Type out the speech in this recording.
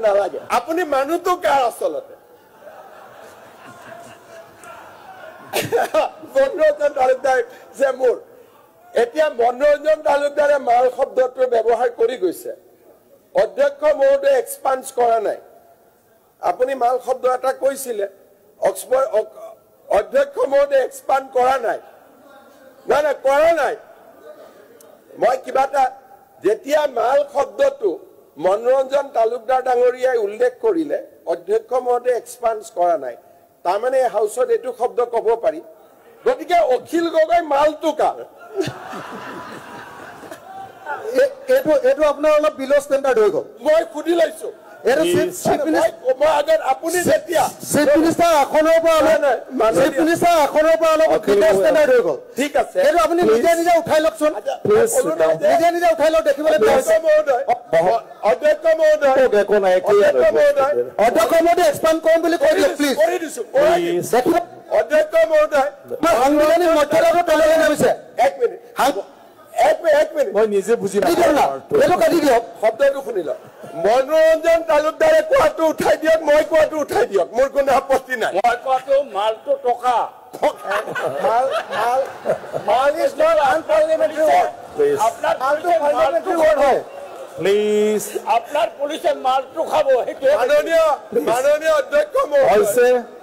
নালাগে আপুনি মানুহটো কাৰ আচলতে মনোৰঞ্জন তালুকদাৰ যে মোৰ এতিয়া মনোৰঞ্জন তালুকদাৰে মাল শব্দটো ব্যৱহাৰ কৰি গৈছে অধ্যক্ষ মহোদয়ে এক্সপান্স কৰা নাই আপুনি মাল শব্দ এটা কৈছিলে অক্সফৰ্ড অধ্যক্ষ মহোদয়ে এক্সপান্ড কৰা নাই না না কৰা নাই মই কিবা এটা যেতিয়া মাল শব্দটো মনোৰঞ্জন তালুকদাৰ ডাঙৰীয়াই উল্লেখ কৰিলে অধ্যক্ষ মহোদয়ে এক্সপান্স কৰা নাই তাৰমানে হাউচত এইটো শব্দ ক'ব পাৰি গতিকে অখিল গগৈ মালটো কাৰ এইটো আপোনাৰ অলপ বিলো ষ্টেণ্ডাৰ্ড হৈ গ'ল মই সুধি লৈছো চিফ মিনিষ্টাৰ আসনৰ পৰা অলপ বিলো ষ্টেণ্ডাৰ্ড হৈ গ'ল ঠিক আছে এইটো আপুনি নিজে নিজে উঠাই লওকচোন নিজে নিজে উঠাই লওক দেখিবলৈ অধ্যক্ষ মহোদয় অধ্যক্ষ মহোদয় এক্সপাণ্ড কৰিম বুলি কৈ দিয়ক প্লিজ কৰি দিছো অধ্যক্ষ মহোদয় সাংবিধানিক মৰ্যাদাটো তললৈ নামিছে এক মিনিট মই নিজে বুজি এইটো কাটি দিয়ক শব্দটো শুনি লওক মনোৰঞ্জন তালুকদাৰে কোৱাটো উঠাই দিয়ক মই কোৱাটো উঠাই দিয়ক মোৰ কোনো আপত্তি নাই মই কোৱাটো মালটো টকা মাল ইজ নট আনপাৰ্লিয়ামেণ্টাৰী ৱৰ্ড আপনাৰ মালটো পাৰ্লিয়ামেণ্টাৰী ৱৰ্ড হয় প্লিজ আপনাৰ পুলিশে মালটো খাব মাননীয় অধ্যক্ষ মহোদয়